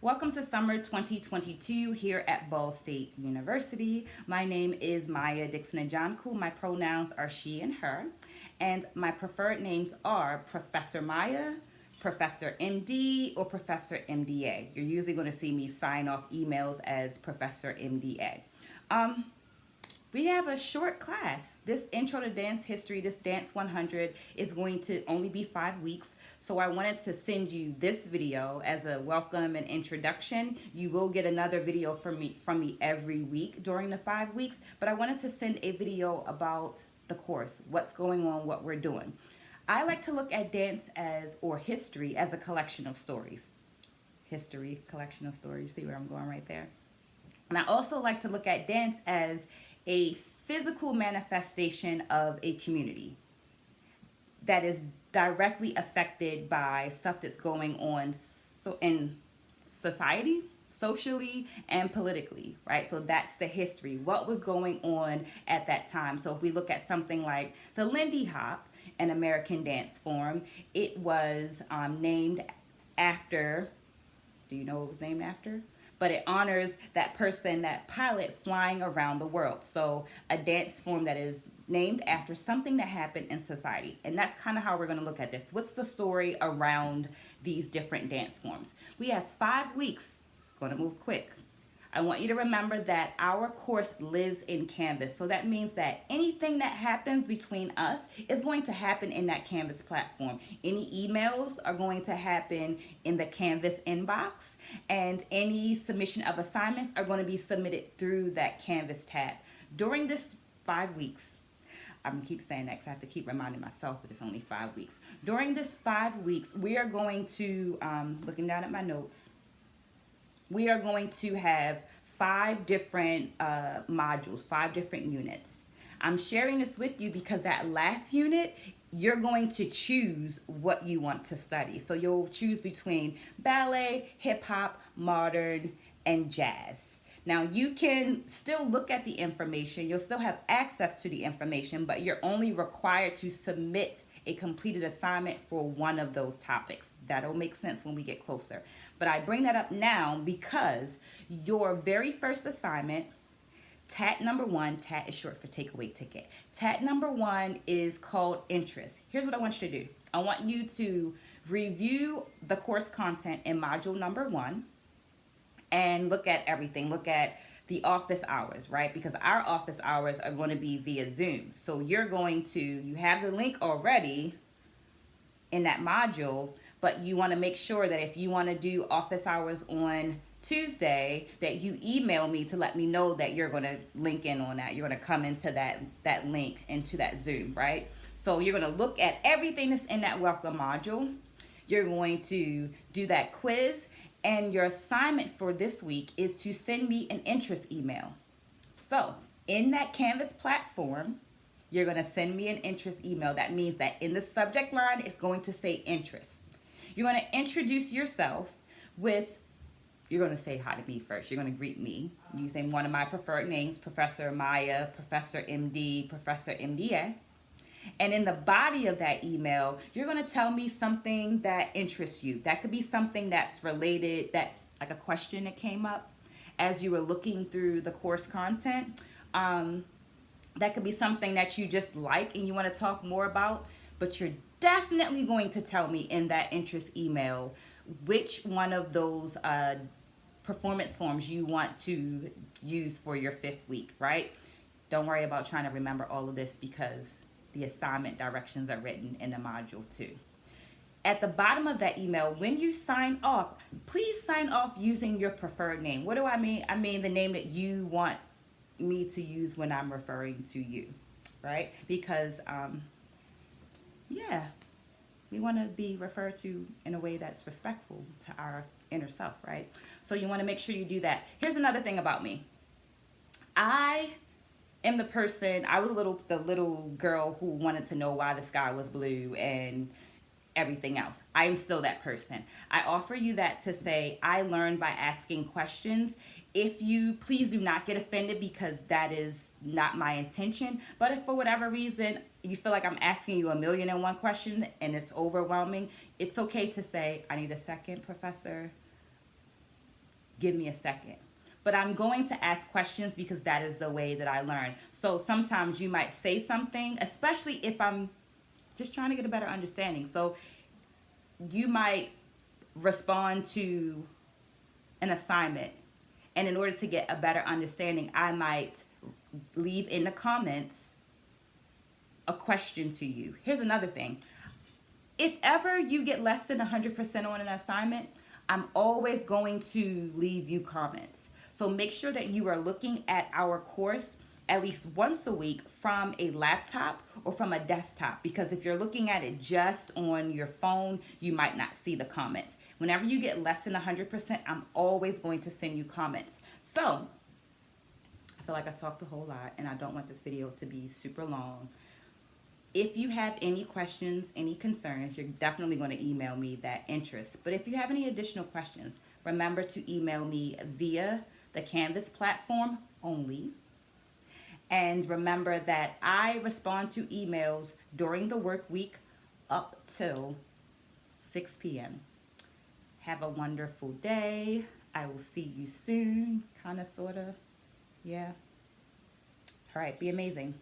Welcome to summer 2022 here at Ball State University. My name is Maya Dixon Ajanku. My pronouns are she and her, and my preferred names are Professor Maya, Professor MD, or Professor MDA. You're usually going to see me sign off emails as Professor MDA. Um, we have a short class. This Intro to Dance History, this Dance 100, is going to only be 5 weeks. So I wanted to send you this video as a welcome and introduction. You will get another video from me every week during the 5 weeks. But I wanted to send a video about the course, what's going on, what we're doing. I like to look at dance or history as a collection of stories. History, collection of stories. See where I'm going right there? And I also like to look at dance as a physical manifestation of a community that is directly affected by stuff that's going on in society, socially, and politically, right? So that's the history. What was going on at that time? So if we look at something like the Lindy Hop, an American dance form, it was named after, do you know what it was named after? But it honors that person, that pilot flying around the world. So a dance form that is named after something that happened in society. And that's kind of how we're going to look at this. What's the story around these different dance forms? We have 5 weeks. It's going to move quick. I want you to remember that our course lives in Canvas. So that means that anything that happens between us is going to happen in that Canvas platform. Any emails are going to happen in the Canvas inbox, and any submission of assignments are going to be submitted through that Canvas tab. During this 5 weeks, I'm gonna keep saying that because I have to keep reminding myself that it's only 5 weeks. During this 5 weeks, we are going to, looking down at my notes, we are going to have 5 different modules, 5 different units. I'm sharing this with you because that last unit, you're going to choose what you want to study. So you'll choose between ballet, hip hop, modern, and jazz. Now you can still look at the information, you'll still have access to the information, but you're only required to submit a completed assignment for one of those topics. That'll make sense when we get closer. But I bring that up now because your very first assignment, TAT number 1, TAT is short for takeaway ticket. TAT number 1 is called interest. Here's what I want you to do. I want you to review the course content in module number 1 and look at everything. Look at the office hours, right? Because our office hours are going to be via Zoom. So you have the link already in that module, but you want to make sure that if you want to do office hours on Tuesday, that you email me to let me know that you're going to link in on that. You're going to come into that link into that Zoom, right? So you're going to look at everything that's in that welcome module. You're going to do that quiz, and your assignment for this week is to send me an interest email. So in that Canvas platform, you're going to send me an interest email. That means that in the subject line, it's going to say interest. You're going to introduce yourself you're going to say hi to me first. You're going to greet me using one of my preferred names, Professor Maya, Professor MD, Professor MDA. And in the body of that email, you're going to tell me something that interests you. That could be something that's related, like a question that came up as you were looking through the course content. That could be something that you just like and you want to talk more about, but you're definitely going to tell me in that interest email which one of those performance forms you want to use for your 5th week, right? Don't worry about trying to remember all of this because the assignment directions are written in the module too. At the bottom of that email, when you sign off, please sign off using your preferred name. What do I mean? I mean the name that you want me to use when I'm referring to you, right? Because, we want to be referred to in a way that's respectful to our inner self, right? So you want to make sure you do that. Here's another thing about me. I was the little girl who wanted to know why the sky was blue and everything else. I am still that person. I offer you that to say I learned by asking questions. If you please do not get offended because that is not my intention. But if for whatever reason you feel like I'm asking you 1,000,001 question and it's overwhelming, it's okay to say, I need a second, Professor give me a second. But I'm going to ask questions because that is the way that I learn. So sometimes you might say something, especially if I'm just trying to get a better understanding. So you might respond to an assignment, and in order to get a better understanding, I might leave in the comments a question to you. Here's another thing. If ever you get less than 100% on an assignment, I'm always going to leave you comments. So make sure that you are looking at our course at least once a week from a laptop or from a desktop, because if you're looking at it just on your phone, you might not see the comments. Whenever you get less than 100%, I'm always going to send you comments. So I feel like I talked a whole lot, and I don't want this video to be super long. If you have any questions, any concerns, you're definitely going to email me that interest. But if you have any additional questions, remember to email me via the Canvas platform only. And remember that I respond to emails during the work week up till 6 p.m. Have a wonderful day. I will see you soon. Kind of, sort of. Yeah. All right. Be amazing.